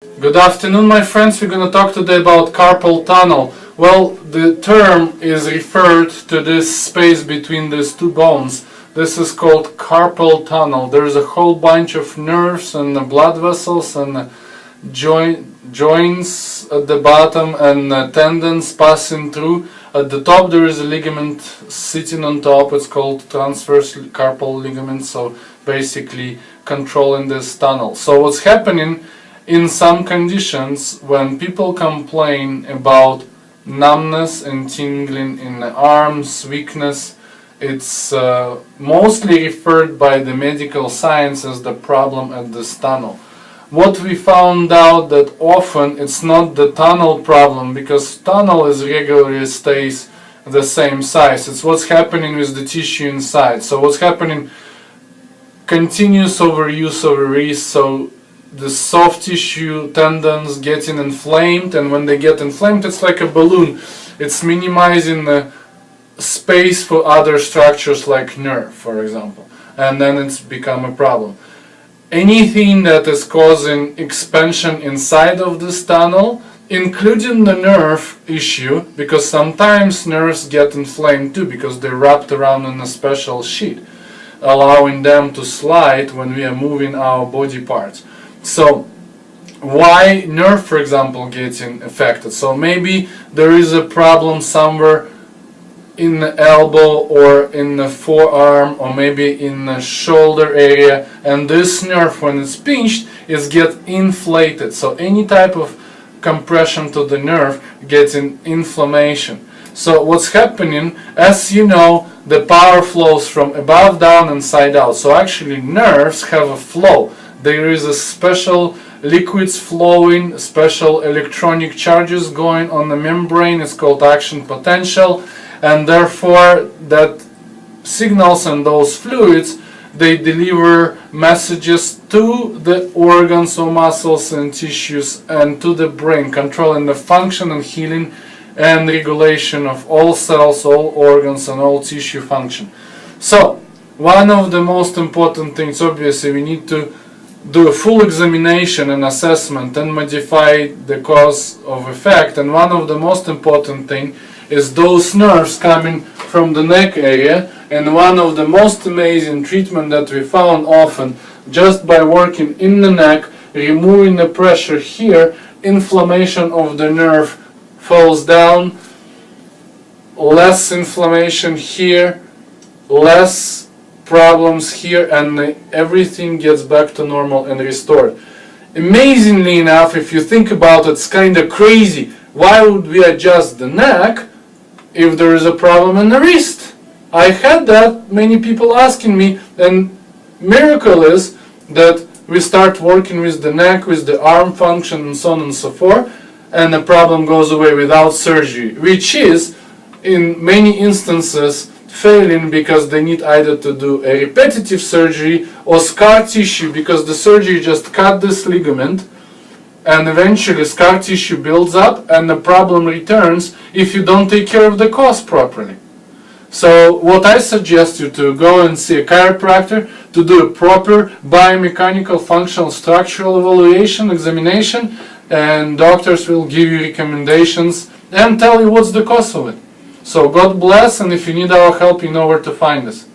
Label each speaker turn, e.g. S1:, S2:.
S1: Good afternoon, my friends. We're going to talk today about carpal tunnel. Well, the term is referred to this space between these two bones. This is called carpal tunnel. There is a whole bunch of nerves and blood vessels and joints at the bottom and tendons passing through. At the top there is a ligament sitting on top. It's called transverse carpal ligament, so basically controlling this tunnel. So what's happening in some conditions when people complain about numbness and tingling in the arms, weakness, it's mostly referred by the medical science as the problem at this tunnel. What we found out that often it's not the tunnel problem, because tunnel is regularly stays the same size. It's what's happening with the tissue inside. So what's happening, continuous overuse of a wrist, so the soft tissue tendons getting inflamed, and when they get inflamed it's like a balloon. It's minimizing the space for other structures like nerve, for example, and then it's become a problem. Anything that is causing expansion inside of this tunnel, including the nerve issue, because sometimes nerves get inflamed too because they're wrapped around in a special sheet, allowing them to slide when we are moving our body parts. So why nerve, for example, getting affected? So maybe there is a problem somewhere in the elbow or in the forearm or maybe in the shoulder area, and this nerve, when it's pinched, is get inflated. So any type of compression to the nerve gets an inflammation. So what's happening, as you know, the power flows from above down and side out. So actually nerves have a flow. There is a special liquids flowing, special electronic charges going on the membrane. It's called action potential, and therefore that signals and those fluids, they deliver messages to the organs or muscles and tissues and to the brain, controlling the function and healing and regulation of all cells, all organs and all tissue function. So one of the most important things, obviously, we need to do a full examination and assessment and modify the cause of effect. And one of the most important thing is those nerves coming from the neck area. And one of the most amazing treatment that we found often, just by working in the neck, removing the pressure here, inflammation of the nerve falls down, less inflammation here, less problems here, and everything gets back to normal and restored. Amazingly enough, if you think about it, it's kind of crazy. Why would we adjust the neck if there is a problem in the wrist? I had that, many people asking me, and miracle is that we start working with the neck, with the arm function and so on and so forth, and the problem goes away without surgery, which is in many instances failing because they need either to do a repetitive surgery or scar tissue, because the surgery just cut this ligament and eventually scar tissue builds up and the problem returns if you don't take care of the cause properly. So what I suggest you to go and see a chiropractor to do a proper biomechanical functional structural evaluation, examination, and doctors will give you recommendations and tell you what's the cause of it. So God bless, and if you need our help, you know where to find us.